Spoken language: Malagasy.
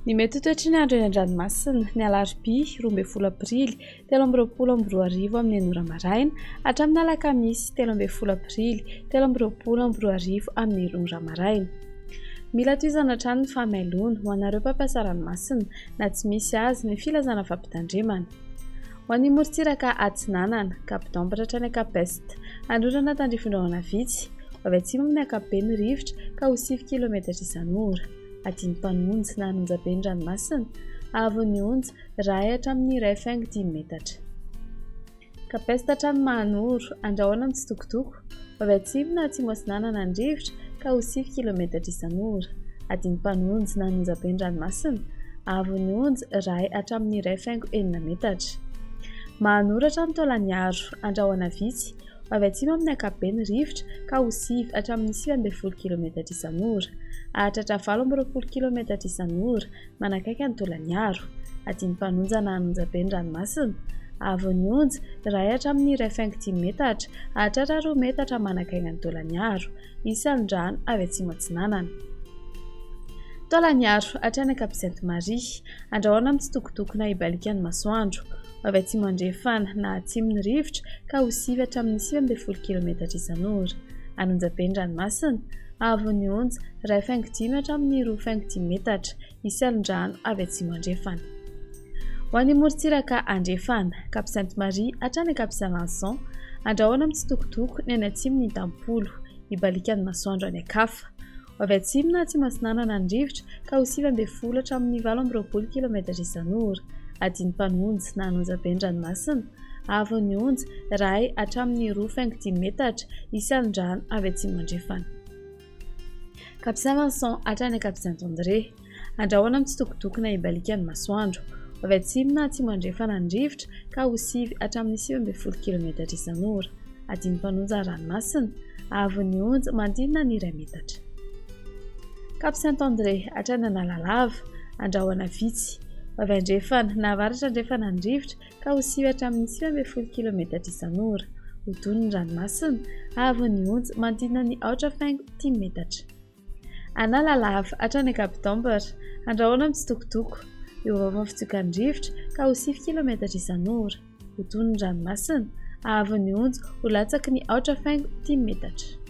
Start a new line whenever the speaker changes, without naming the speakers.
Ny mety ho toetry ny andro eny an-dranomasina ny alarobia 12 aprily 2024 amin'ny anora maraina hatramin'ny alakamisy 13 aprily 2024 amin'ny anora maraina. Mila tohizana hatrany ny fahamelona ho anareo mpampiasa ranomasina na tsy misy azy ny filazana fampitandremana. Ho an'ny morontsiraka Atsinanana, Cap-d'Ambre hatrany Capest, androndrona tandrifin-drahona vitsy, avy atsimo amin'ny ankapobeny rivotra ka ho 9 km isan'ora. Adiny Mpanonja na Anonjaben'ny ranomasina, Avon'ny Onja iray hatramin'ny 1.5 metatra. Capest hatrany Mahanoro, andrahoana mitsitokotoko, avy atsimo na atsimo Atsinanana ny rivotra ka ho 9 km isan'ora. Adiny Mpanonja na Anonjaben'ny ranomasina, Avon'ny Onja iray hatramin'ny 1.5 metatra. Mahanoro hatrany Taolagnaro, andrahoana vitsy, avy atsimo amin'ny ankapobeny rivotra ka ho 9 hatramin'ny 9.5 km isan'ora. Ahatratra 20 km isan'ora manakaiky ny Taolagnaro. Adiny Mpanonja na Anonjaben'ny ranomasina, Avon'ny Onja iray hatramin'ny 1.5 metatra, ahatratra 2 metatra manakaiky ny Taolagnaro. Isan'ny rano avy atsimo Atsinanana. Taolagnaro hatrany Cap-Sainte-Marie, andrahoana mitsitokotoko na ibalikan'ny masoandro, avy atsimo andrefana na atsimo ny rivotra ka ho 9 hatramin'ny 9.5 km isan'ora. Anonjaben'ny ranomasina, Avon'ny Onja 1.5 hatramin'ny 2.5 metatra, isan'ny rano avy atsimo andrefana. Ho an'ny morontsiraka andrefana, Cap-Sainte-Marie hatrany Cap-Saint-Vincent, andrahoana mitsitokotoko ny any atsimo ny Tampolo, ibalikan'ny masoandro any Akafa, avy atsimo na atsimo Atsinanana ny rivotra ka ho 9.5 hatramin'ny 18 km isan'ora. Adiny Mpanonja na Anonjaben'ny ranomasina, Avon'ny Onja iray hatramin'ny 2.5 metatra, isan'ny rano avy atsimo andrefana. Cap-Saint-Vincent hatrany Cap-Saint-André, andrahoana mitsitokotoko na ibalikan'ny masoandro, avy atsimo na atsimo andrefana ny rivotra ka ho 9 hatramin'ny 9.5 km isan'ora. Adiny Mpanonja ranomasina, Avon'ny Onja mandinona ny 1 metatra. Cap-Saint-André hatrany Analalava, andrahoana vitsy, avy andrefana na avaratra andrefana ny rivotra ka ho 9 hatramin'ny 9.5 km isan'ora. Hodon'ny ranomasina, Avon'ny Onja mandinona ny 4.5 metatra. Analalava hatrany Cap-d'Ambre, andrahoana mitsitokotoko, eo avy fitsokan'ny rivotra ka ho 9 km isan'ora. Hodon'ny ranomasina, Avon'ny Onja ho latsaky ny 4.5 metatra.